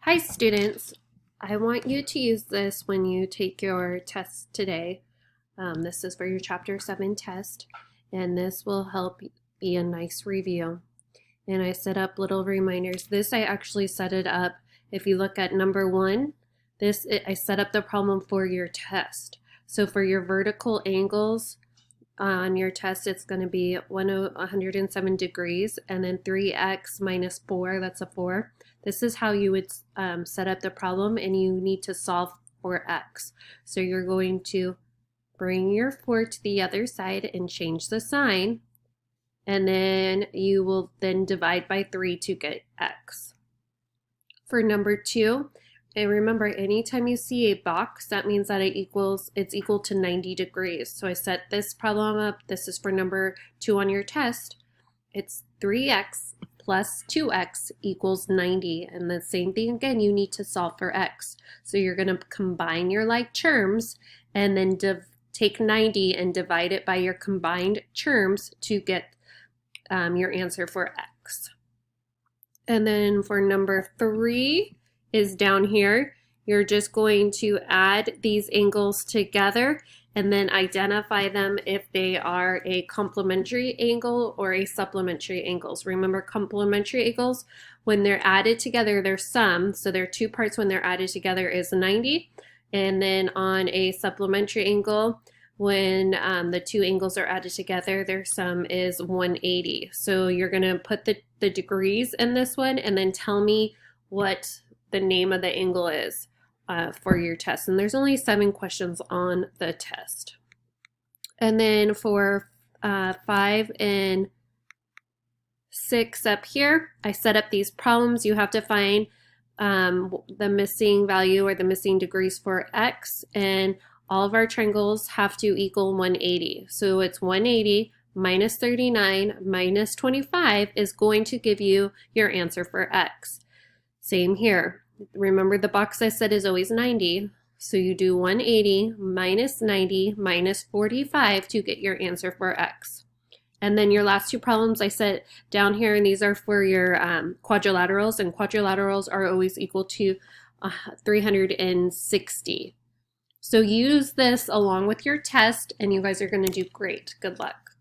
Hi students, I want you to use this when you take your test today. This is for your Chapter 7 test, and this will help be a nice review. And I set up little reminders. This I actually set it up. If you look at number 1, I set up the problem for your test. So for your vertical angles on your test, it's going to be 107 degrees and then 3x minus 4, that's a 4. This is how you would set up the problem, and you need to solve for x. So you're going to bring your 4 to the other side and change the sign, and then you will then divide by 3 to get x. For number 2, and remember, anytime you see a box, that means that it's equal to 90 degrees. So I set this problem up. This is for number 2 on your test. It's 3x plus 2x equals 90. And the same thing again, you need to solve for x. So you're going to combine your like terms and then take 90 and divide it by your combined terms to get your answer for x. And then for number 3 is down here. You're just going to add these angles together and then identify them if they are a complementary angle or a supplementary angles. Remember, complementary angles, when they're added together, their sum, so their two parts when they're added together is 90. And then on a supplementary angle, when the two angles are added together, their sum is 180. So you're going to put the degrees in this one and then tell me what the name of the angle is for your test. And there's only 7 questions on the test. And then for 5 and 6 up here, I set up these problems. You have to find the missing value or the missing degrees for x, and all of our triangles have to equal 180. So it's 180 minus 39 minus 25 is going to give you your answer for x. Same here. Remember, the box I said is always 90. So you do 180 minus 90 minus 45 to get your answer for x. And then your last 2 problems I set down here, and these are for your quadrilaterals, and quadrilaterals are always equal to 360. So use this along with your test, and you guys are going to do great. Good luck.